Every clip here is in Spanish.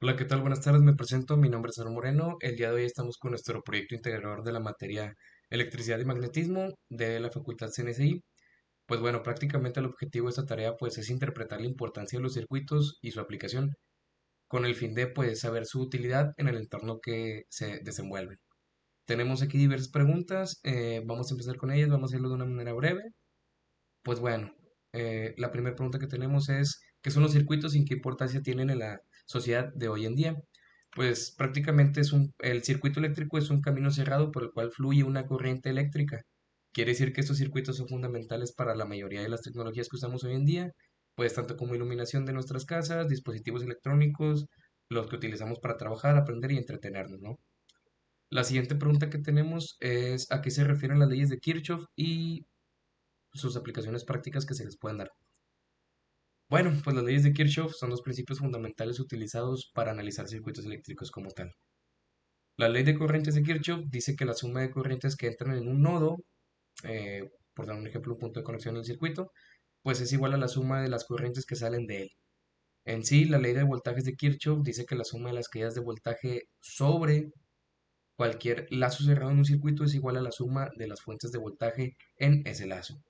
Hola, ¿qué tal? Buenas tardes, me presento, mi nombre es Aaron Moreno. El día de hoy estamos con nuestro proyecto integrador de la materia Electricidad y Magnetismo de la Facultad CNSI. Pues bueno, prácticamente el objetivo de esta tarea pues es interpretar la importancia de los circuitos y su aplicación, con el fin de pues saber su utilidad en el entorno que se desenvuelve. Tenemos aquí diversas preguntas, vamos a empezar con ellas, vamos a hacerlo de una manera breve. Pues bueno, la primera pregunta que tenemos es, ¿qué son los circuitos y qué importancia tienen en la sociedad de hoy en día? Pues prácticamente el circuito eléctrico es un camino cerrado por el cual fluye una corriente eléctrica. Quiere decir que estos circuitos son fundamentales para la mayoría de las tecnologías que usamos hoy en día, pues tanto como iluminación de nuestras casas, dispositivos electrónicos, los que utilizamos para trabajar, aprender y entretenernos, ¿no? La siguiente pregunta que tenemos es ¿a qué se refieren las leyes de Kirchhoff y sus aplicaciones prácticas que se les pueden dar? Bueno, pues las leyes de Kirchhoff son los principios fundamentales utilizados para analizar circuitos eléctricos como tal. La ley de corrientes de Kirchhoff dice que la suma de corrientes que entran en un nodo, por dar un ejemplo, un punto de conexión en el circuito, pues es igual a la suma de las corrientes que salen de él. En sí, la ley de voltajes de Kirchhoff dice que la suma de las caídas de voltaje sobre cualquier lazo cerrado en un circuito es igual a la suma de las fuentes de voltaje en ese lazo.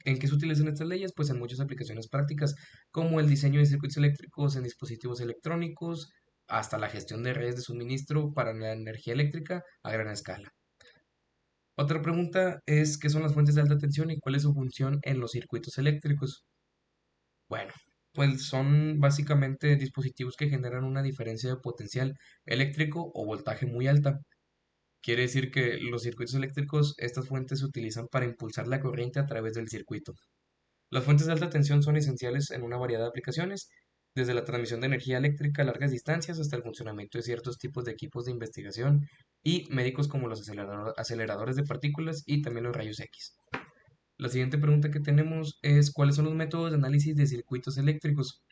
¿En qué se utilizan estas leyes? Pues en muchas aplicaciones prácticas, como el diseño de circuitos eléctricos en dispositivos electrónicos, hasta la gestión de redes de suministro para la energía eléctrica a gran escala. Otra pregunta es, ¿qué son las fuentes de alta tensión y cuál es su función en los circuitos eléctricos? Bueno, pues son básicamente dispositivos que generan una diferencia de potencial eléctrico o voltaje muy alta. Quiere decir que los circuitos eléctricos, estas fuentes se utilizan para impulsar la corriente a través del circuito. Las fuentes de alta tensión son esenciales en una variedad de aplicaciones, desde la transmisión de energía eléctrica a largas distancias hasta el funcionamiento de ciertos tipos de equipos de investigación y médicos como los aceleradores de partículas y también los rayos X. La siguiente pregunta que tenemos es ¿cuáles son los métodos de análisis de circuitos eléctricos?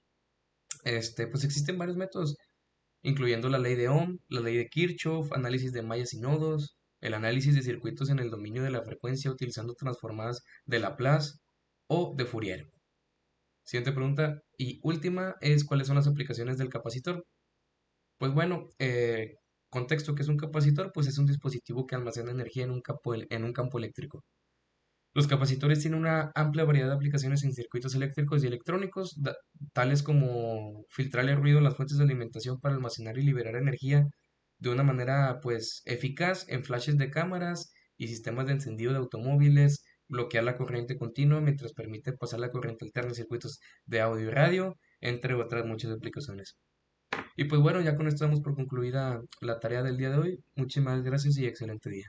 Pues existen varios métodos, incluyendo la ley de Ohm, la ley de Kirchhoff, análisis de mallas y nodos, el análisis de circuitos en el dominio de la frecuencia utilizando transformadas de Laplace o de Fourier. Siguiente pregunta y última es ¿cuáles son las aplicaciones del capacitor? Pues bueno, contexto que es un capacitor, pues es un dispositivo que almacena energía en un campo eléctrico. Los capacitores tienen una amplia variedad de aplicaciones en circuitos eléctricos y electrónicos, tales como filtrar el ruido en las fuentes de alimentación para almacenar y liberar energía de una manera pues eficaz en flashes de cámaras y sistemas de encendido de automóviles, bloquear la corriente continua mientras permite pasar la corriente alterna en circuitos de audio y radio, entre otras muchas aplicaciones. Y pues bueno, ya con esto damos por concluida la tarea del día de hoy. Muchísimas gracias y excelente día.